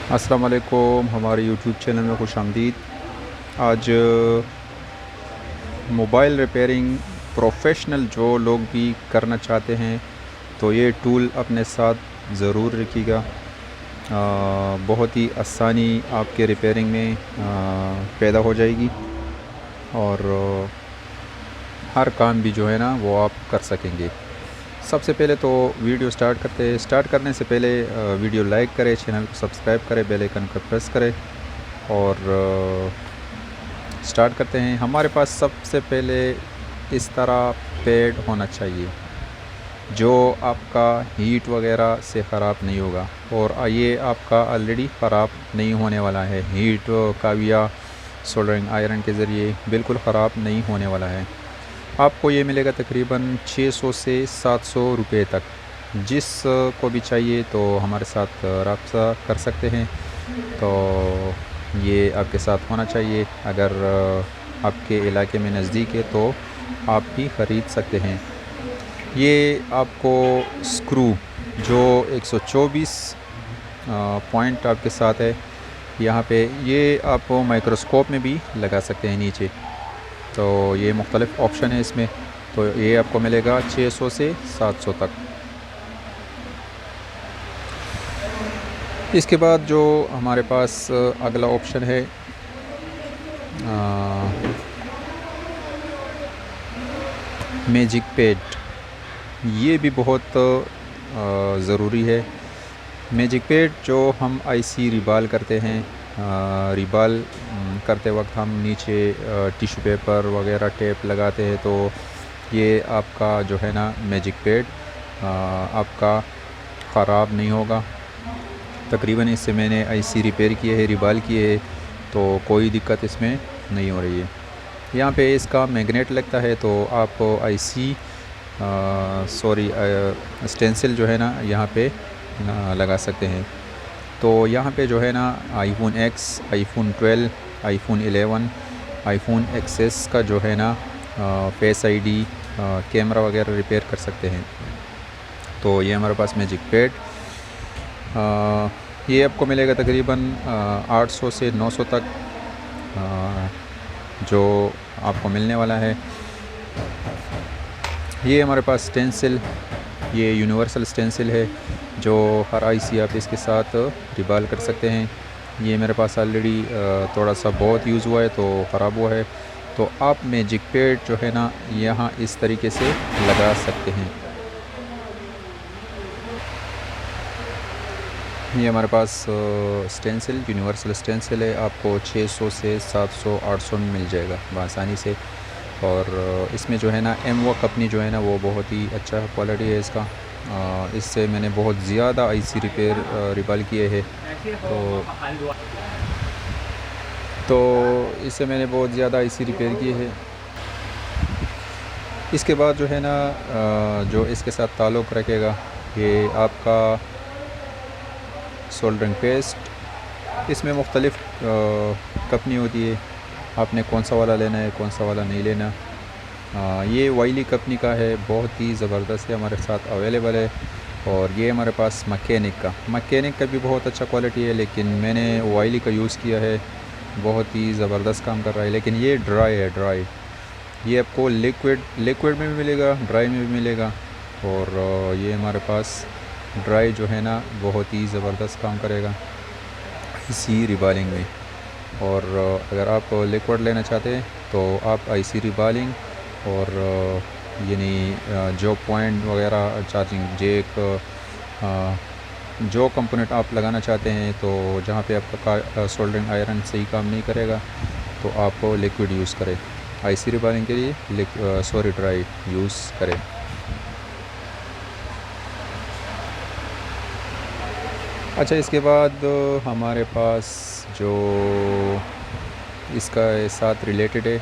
अस्सलाम वालेकुम, हमारे यूट्यूब चैनल में खुशामदीद। आज मोबाइल रिपेयरिंग प्रोफेशनल जो लोग भी करना चाहते हैं तो ये टूल अपने साथ ज़रूर रखिएगा। बहुत ही आसानी आपके रिपेयरिंग में पैदा हो जाएगी और हर काम भी जो है ना वो आप कर सकेंगे। सबसे पहले तो वीडियो स्टार्ट करने से पहले वीडियो लाइक करें, चैनल को सब्सक्राइब करें, बेल आइकन को प्रेस करें और स्टार्ट करते हैं। हमारे पास सबसे पहले इस तरह पैड होना चाहिए जो आपका हीट वगैरह से ख़राब नहीं होगा, और ये आपका ऑलरेडी ख़राब नहीं होने वाला है। हीट का या सोल्डरिंग आयरन के ज़रिए बिल्कुल ख़राब नहीं होने वाला है। आपको ये मिलेगा तकरीबन 600 से 700 रुपये तक। जिस को भी चाहिए तो हमारे साथ रब्ता कर सकते हैं। तो ये आपके साथ होना चाहिए। अगर आपके इलाके में नज़दीक है तो आप भी ख़रीद सकते हैं। ये आपको स्क्रू जो 124 पॉइंट आपके साथ है यहाँ पे, ये आप माइक्रोस्कोप में भी लगा सकते हैं नीचे। तो ये मुख्तलिफ़ ऑप्शन है इसमें। तो ये आपको मिलेगा 600 से 700 तक। इसके बाद जो हमारे पास अगला ऑप्शन है मैजिक पैड। ये भी बहुत ज़रूरी है। मैजिक पैड जो हम आईसी रिबाल करते हैं, रिबाल करते वक्त हम नीचे टिश्यू पेपर वगैरह टेप लगाते हैं, तो ये आपका जो है ना मैजिक पैड आपका ख़राब नहीं होगा। तकरीबन इससे मैंने आईसी रिपेयर किए है, रिबाल किए है, तो कोई दिक्कत इसमें नहीं हो रही है। यहाँ पे इसका मैग्नेट लगता है, तो आप आईसी स्टेंसिल जो है ना यहाँ पे लगा सकते हैं। तो यहाँ पे जो है ना iPhone x, iPhone 12, iPhone 11, iPhone access का जो है ना फेस आईडी, कैमरा वगैरह रिपेयर कर सकते हैं। तो ये हमारे पास मैजिक पैड ये आपको मिलेगा तकरीबन 800 से 900 तक जो आपको मिलने वाला है। ये हमारे पास स्टेंसिल, ये यूनिवर्सल स्टेंसिल है जो हर आईसी आप इसके साथ रिबाल कर सकते हैं। ये मेरे पास ऑलरेडी थोड़ा सा बहुत यूज़ हुआ है तो ख़राब हुआ है। तो आप मैजिक पैड जो है ना यहाँ इस तरीके से लगा सकते हैं। ये हमारे पास स्टेंसिल, यूनिवर्सल स्टेंसिल है। आपको 600 से 700 800 में मिल जाएगा बआसानी से। और इसमें जो है ना एमवॉक अपनी जो है ना वो बहुत ही अच्छा क्वालिटी है इसका। इससे मैंने बहुत ज़्यादा आईसी रिपेयर रिबाल किए हैं। तो इससे मैंने बहुत ज़्यादा आईसी रिपेयर किए हैं। इसके बाद जो है ना जो इसके साथ ताल्लुक़ रखेगा ये आपका सोल्डरिंग पेस्ट। इसमें मुख्तलिफ़ कंपनी होती है, आपने कौन सा वाला लेना है, कौन सा वाला नहीं लेना। ये वाइली कंपनी का है, बहुत ही ज़बरदस्त है, हमारे साथ अवेलेबल है। और ये हमारे पास मकैनिक का भी बहुत अच्छा क्वालिटी है, लेकिन मैंने वाइली का यूज़ किया है, बहुत ही ज़बरदस्त काम कर रहा है। लेकिन ये ड्राई है, ड्राई। ये आपको लिक्विड में भी मिलेगा, ड्राई में भी मिलेगा। और ये हमारे पास ड्राई जो है ना बहुत ही ज़बरदस्त काम करेगा इसी रिबालिंग में। और अगर आप लिक्विड लेना चाहते हैं तो आप आईसी रिबालिंग और यानी जो पॉइंट वगैरह, चार्जिंग जैक, जो कंपोनेंट आप लगाना चाहते हैं, तो जहाँ पे आपका सोल्डरिंग आयरन सही काम नहीं करेगा तो आप लिक्विड यूज़ करें। आईसी रिबालिंग के लिए ड्राई यूज़ करें। अच्छा, इसके बाद हमारे पास जो इसका साथ रिलेटेड है,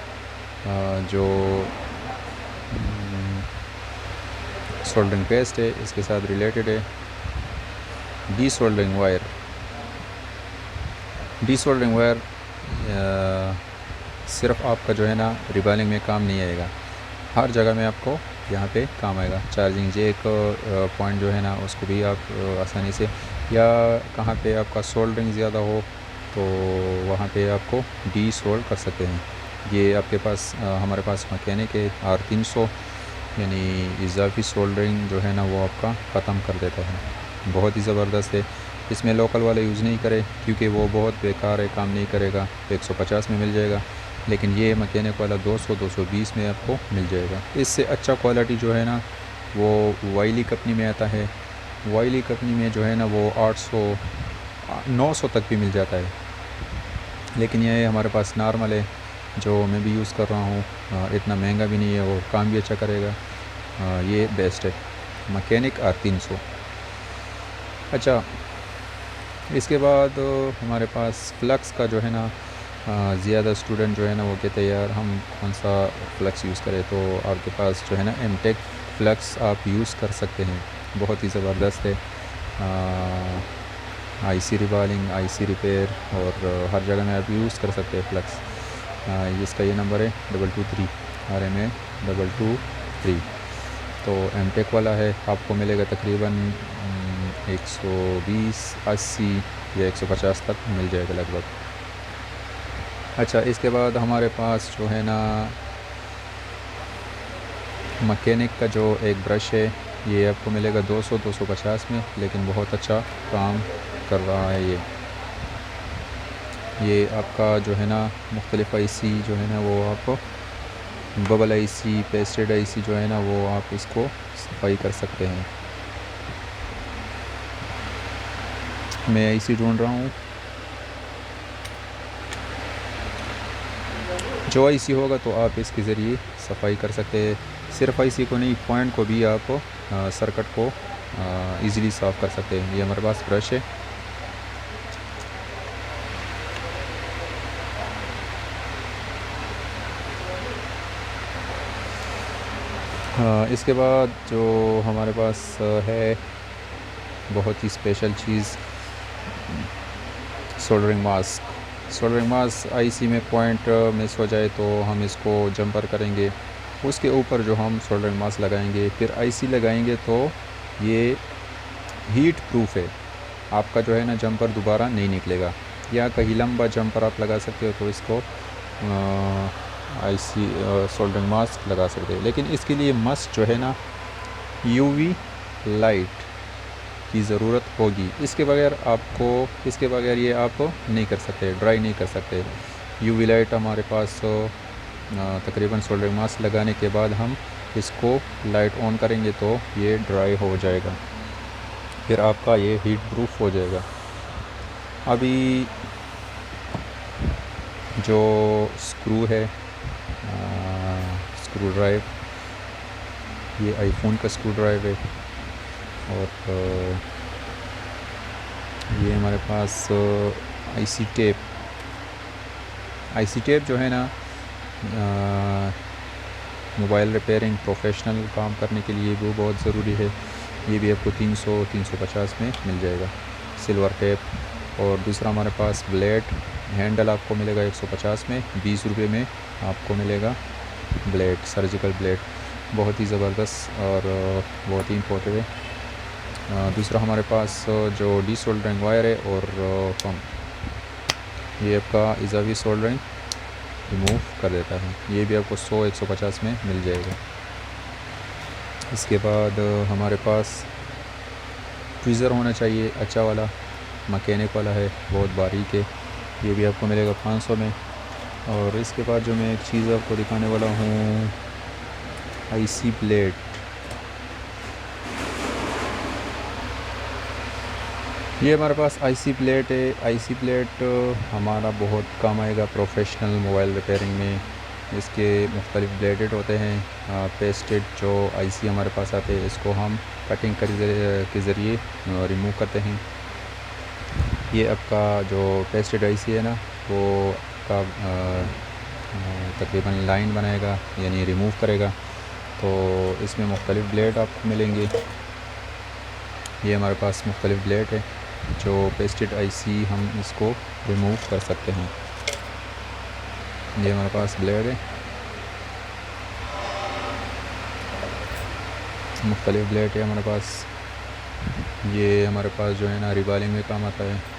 जो सोल्डरिंग पेस्ट है इसके साथ रिलेटेड है D soldering wire. D soldering wire सिर्फ आपका जो है ना रिबालिंग में काम नहीं आएगा, हर जगह में आपको यहाँ पे काम आएगा। चार्जिंग जैक पॉइंट जो है ना उसको भी आप आसानी से या कहाँ पे आपका सोल्डरिंग ज़्यादा हो तो वहाँ पे आपको डी सोल्ड कर सकते हैं। ये आपके पास हमारे पास मैकेनिक है R300, यानी इजाफी सोल्डरिंग जो है ना वो आपका ख़त्म कर देता है। बहुत ही ज़बरदस्त है। इसमें लोकल वाला यूज़ नहीं करें क्योंकि वो बहुत बेकार है, काम नहीं करेगा। 150 में मिल जाएगा, लेकिन ये मैकेनिक वाला 200-220 में आपको मिल जाएगा। इससे अच्छा क्वालिटी जो है ना वो वाइली कंपनी में आता है। वाइली कंपनी में जो है ना वो 800-900 तक भी मिल जाता है, लेकिन ये हमारे पास नॉर्मल है जो मैं भी यूज़ कर रहा हूँ। इतना महंगा भी नहीं है और काम भी अच्छा करेगा। ये बेस्ट है, मैकेनिक R300। अच्छा, इसके बाद हमारे पास फ्लक्स का जो है ना ज़्यादा स्टूडेंट जो है ना वो कहते हैं यार हम कौन सा फ्लक्स यूज़ करें, तो आपके पास जो है ना एमटेक फ्लक्स आप यूज़ कर सकते हैं। बहुत ही ज़बरदस्त है। आईसी रिवालिंग, आईसी रिपेयर और हर जगह में आप यूज़ कर सकते हैं फ्लक्स। इसका ये नंबर है 223 RMA 223। तो एमटेक वाला है, आपको मिलेगा तकरीबन 120, 80 या 150 तक मिल जाएगा लगभग। अच्छा, इसके बाद हमारे पास जो है ना मैकेनिक का जो एक ब्रश है ये आपको मिलेगा 200-250 में, लेकिन बहुत अच्छा काम कर रहा है ये आपका जो है ना मुख्तलिफ़ आईसी जो है ना वो आप बबल आईसी, पेस्टेड आईसी जो है ना वो आप इसको सफाई कर सकते हैं। मैं आईसी ढूंढ रहा हूँ। जो आईसी होगा तो आप इसके ज़रिए सफाई कर सकते हैं। सिर्फ आईसी को नहीं, पॉइंट को भी आप सर्किट को इजीली साफ़ कर सकते हैं। ये हमारे पास ब्रश है। इसके बाद जो हमारे पास है बहुत ही स्पेशल चीज़, soldering mask. Soldering mask IC में पॉइंट मिस हो जाए तो हम इसको जंपर करेंगे, उसके ऊपर जो हम सोल्डरिंग मास्क लगाएंगे फिर आईसी लगाएंगे तो ये हीट प्रूफ है। आपका जो है ना जंपर दोबारा नहीं निकलेगा। या कहीं लंबा जंपर आप लगा सकते हो तो इसको आईसी सोल्डरिंग मास्क लगा सकते हैं, लेकिन इसके लिए मस्ट जो है ना यूवी लाइट की ज़रूरत होगी। इसके बगैर ये आप नहीं कर सकते, ड्राई नहीं कर सकते। यूवी लाइट हमारे पास तकरीबन सोल्डरिंग मास्क लगाने के बाद हम इसको लाइट ऑन करेंगे तो ये ड्राई हो जाएगा, फिर आपका ये हीट प्रूफ हो जाएगा। अभी जो स्क्रू है, स्क्रू ड्राइव, ये आईफोन का स्क्रू ड्राइव है। और ये हमारे पास आईसी टेप जो है ना मोबाइल रिपेयरिंग प्रोफेशनल काम करने के लिए वो बहुत ज़रूरी है। ये भी आपको 300-350 में मिल जाएगा, सिल्वर टेप। और दूसरा हमारे पास ब्लेड हैंडल आपको मिलेगा 150 में, 20 रुपये में आपको मिलेगा ब्लेड, सर्जिकल ब्लेड। बहुत ही ज़बरदस्त और बहुत ही इम्पोर्टेंट है। दूसरा हमारे पास जो डी सोल्डरिंग वायर है और पंप, ये आपका इजाफी सोल्डरिंग रिमूव कर देता है। ये भी आपको 100-150 में मिल जाएगा। इसके बाद हमारे पास ट्विज़र होना चाहिए अच्छा वाला, मैकेनिक वाला है, बहुत बारीक है। ये भी आपको मिलेगा 500 में। और इसके बाद जो मैं एक चीज़ आपको दिखाने वाला हूँ, आईसी प्लेट। ये हमारे पास आईसी प्लेट है। आईसी प्लेट हमारा बहुत काम आएगा प्रोफेशनल मोबाइल रिपेयरिंग में। इसके मुख्तलिफ ब्लेडेड होते हैं। पेस्टेड जो आईसी हमारे पास आते हैं इसको हम कटिंग के ज़रिए रिमूव करते हैं। ये आपका जो पेस्टेड आईसी है ना वो आपका तकरीबन लाइन बनाएगा, यानी रिमूव करेगा। तो इसमें मुख्तलिफ ब्लेड आपको मिलेंगे। ये हमारे पास मुख्तलिफ ब्लेड है जो पेस्टेड आईसी हम इसको रिमूव कर सकते हैं। ये हमारे पास ब्लेड है, मुख्तलिफ ब्लेड है हमारे पास। ये हमारे पास जो है ना रिबालिंग में काम आता है।